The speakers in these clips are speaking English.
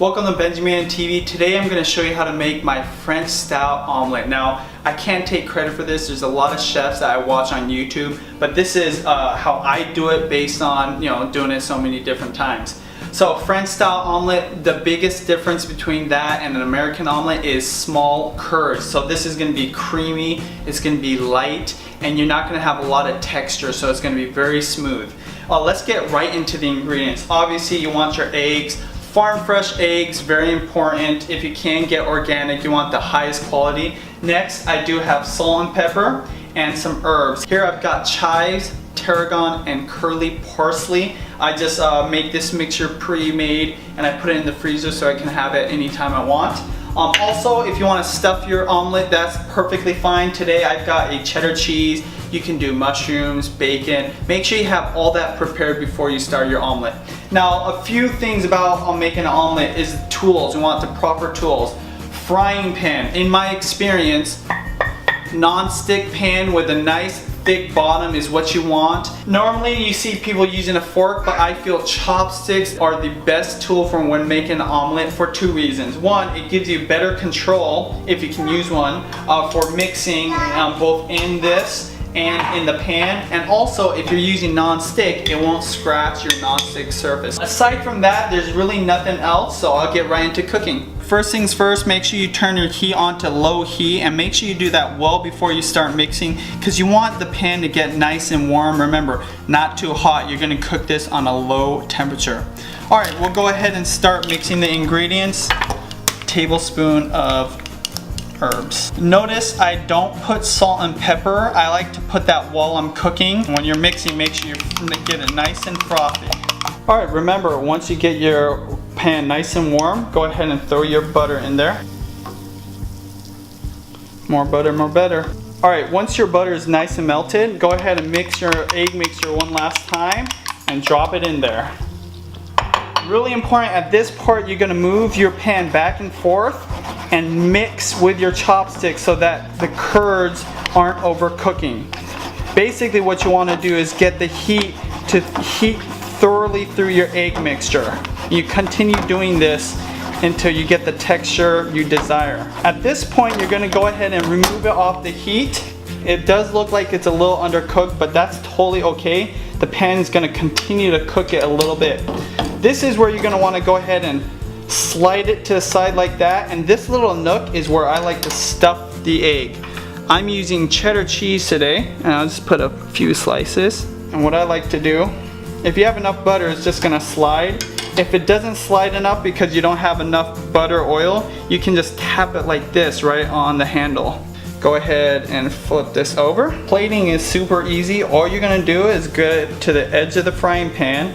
Welcome to BenjiManTV. Today I'm going to show you how to make my French style omelet. Now, I can't take credit for this. There's a lot of chefs that I watch on YouTube, but this is how I do it based on, doing it so many different times. So French style omelet, the biggest difference between that and an American omelet is small curds. So this is going to be creamy, it's going to be light, and you're not going to have a lot of texture, so it's going to be very smooth. Let's get right into the ingredients. Obviously you want your eggs. Farm fresh eggs, very important. If you can get organic, you want the highest quality. Next, I do have salt and pepper and some herbs. Here I've got chives, tarragon, and curly parsley. I just make this mixture pre-made and I put it in the freezer so I can have it anytime I want. Also, if you want to stuff your omelet, that's perfectly fine. Today I've got a cheddar cheese. You can do mushrooms, bacon. Make sure you have all that prepared before you start your omelet. Now, a few things about making an omelet is tools. You want the proper tools. Frying pan. In my experience, non-stick pan with a nice thick bottom is what you want. Normally you see people using a fork, but I feel chopsticks are the best tool for when making an omelet for two reasons. One, it gives you better control, if you can use one, for mixing both in this and in the pan, and also if you're using non-stick, it won't scratch your non-stick surface. Aside from that, there's really nothing else, so I'll get right into cooking. First things first, make sure you turn your heat on to low heat, and make sure you do that well before you start mixing, because you want the pan to get nice and warm. Remember, not too hot. You're going to cook this on a low temperature. Alright, we'll go ahead and start mixing the ingredients. Tablespoon of herbs. Notice I don't put salt and pepper. I like to put that while I'm cooking. When you're mixing, make sure you get it nice and frothy. Alright, remember, once you get your pan nice and warm, go ahead and throw your butter in there. More butter, more better. Alright, once your butter is nice and melted, go ahead and mix your egg mixture one last time and drop it in there. Really important, at this part you're going to move your pan back and forth and mix with your chopsticks so that the curds aren't overcooking. Basically what you want to do is get the heat to heat thoroughly through your egg mixture. You continue doing this until you get the texture you desire. At this point you're going to go ahead and remove it off the heat. It does look like it's a little undercooked, but that's totally okay. The pan is going to continue to cook it a little bit. This is where you're going to want to go ahead and slide it to the side like that, and this little nook is where I like to stuff the egg. I'm using cheddar cheese today, and I'll just put a few slices. And what I like to do, if you have enough butter, it's just going to slide. If it doesn't slide enough because you don't have enough butter oil, you can just tap it like this right on the handle. Go ahead and flip this over. Plating is super easy. All you're going to do is get to the edge of the frying pan,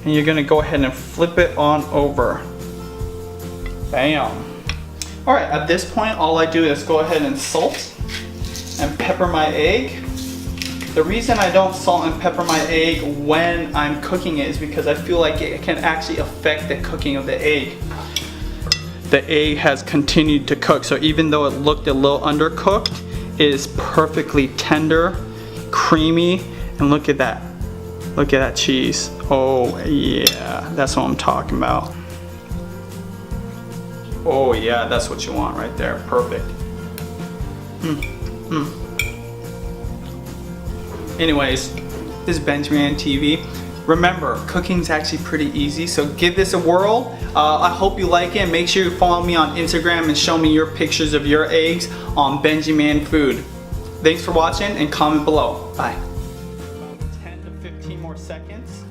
and you're going to go ahead and flip it on over. Bam. Alright, at this point all I do is go ahead and salt and pepper my egg. The reason I don't salt and pepper my egg when I'm cooking it is because I feel like it can actually affect the cooking of the egg. The egg has continued to cook, so even though it looked a little undercooked, it is perfectly tender, creamy, and look at that. Look at that cheese. Oh yeah, that's what I'm talking about. Oh yeah, that's what you want right there. Perfect. Anyways, this is BenjiManTV. Remember, cooking's actually pretty easy, so give this a whirl. I hope you like it. Make sure you follow me on Instagram and show me your pictures of your eggs on BenjiManFood. Thanks for watching and comment below. Bye. About 10 to 15 more seconds.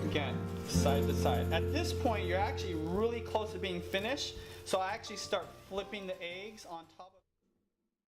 Again, side to side. At this point, you're actually really close to being finished. So I actually start flipping the eggs on top of